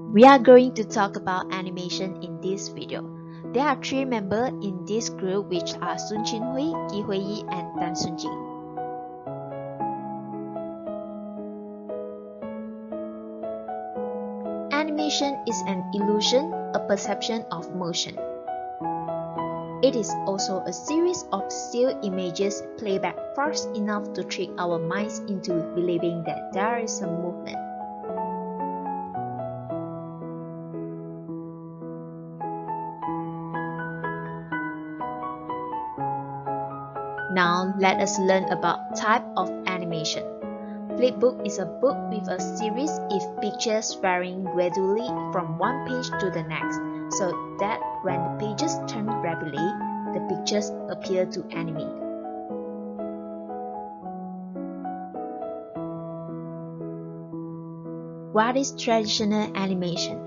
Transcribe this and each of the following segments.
We are going to talk about animation in this video. There are 3 members in this group, which are Chin Hui, Hui Yee, and Soon Jing. Animation is an illusion, a perception of motion. It is also a series of still images played back fast enough to trick our minds into believing that there is some movement. Now let us learn about type of animation. Flipbook is a book with a series of pictures varying gradually from one page to the next, so that when the pages turn rapidly, the pictures appear to animate. What is traditional animation?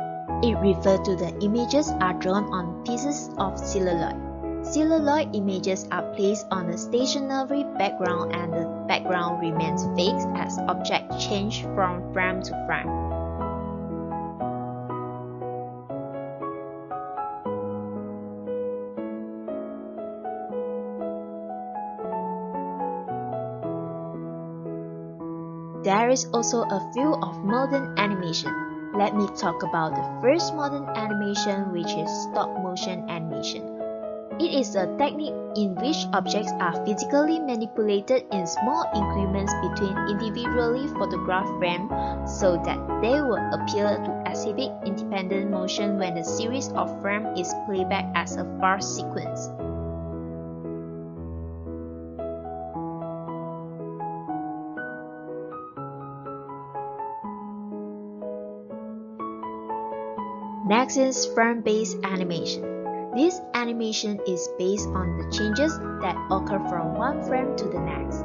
It refers to the images are drawn on pieces of celluloid. Celluloid images are placed on a stationary background and the background remains fixed as objects change from frame to frame. There is also a field of modern animation. Let me talk about the first modern animation, which is stop-motion animation. It is a technique in which objects are physically manipulated in small increments between individually photographed frames so that they will appear to exhibit independent motion when the series of frames is played back as a fast sequence. Next is frame-based animation. This animation is based on the changes that occur from one frame to the next.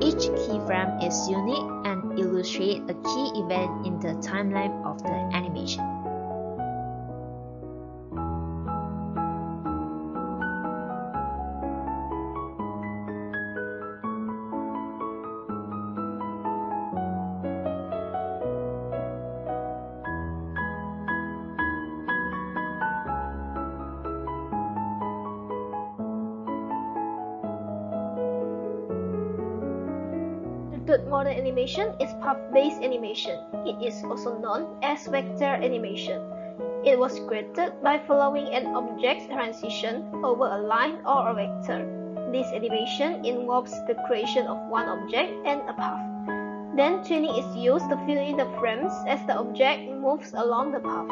Each key frame is unique and illustrates a key event in the timeline of the animation. Third modern animation is path-based animation. It is also known as vector animation. It was created by following an object's transition over a line or a vector. This animation involves the creation of one object and a path. Then tuning is used to fill in the frames as the object moves along the path.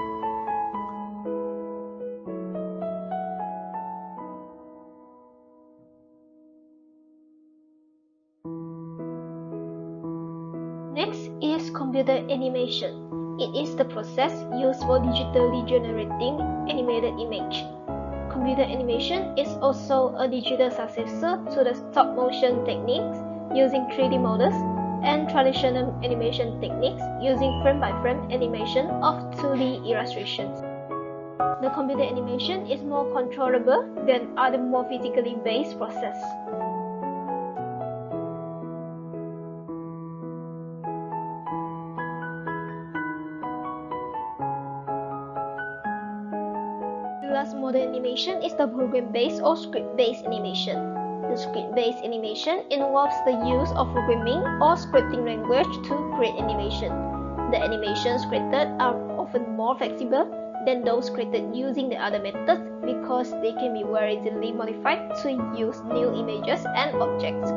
Next is computer animation. It is the process used for digitally generating animated image. Computer animation is also a digital successor to the stop-motion techniques using 3D models and traditional animation techniques using frame-by-frame animation of 2D illustrations. The computer animation is more controllable than other more physically based processes. The last modern animation is the program-based or script-based animation. The script-based animation involves the use of programming or scripting language to create animation. The animations created are often more flexible than those created using the other methods because they can be very easily modified to use new images and objects.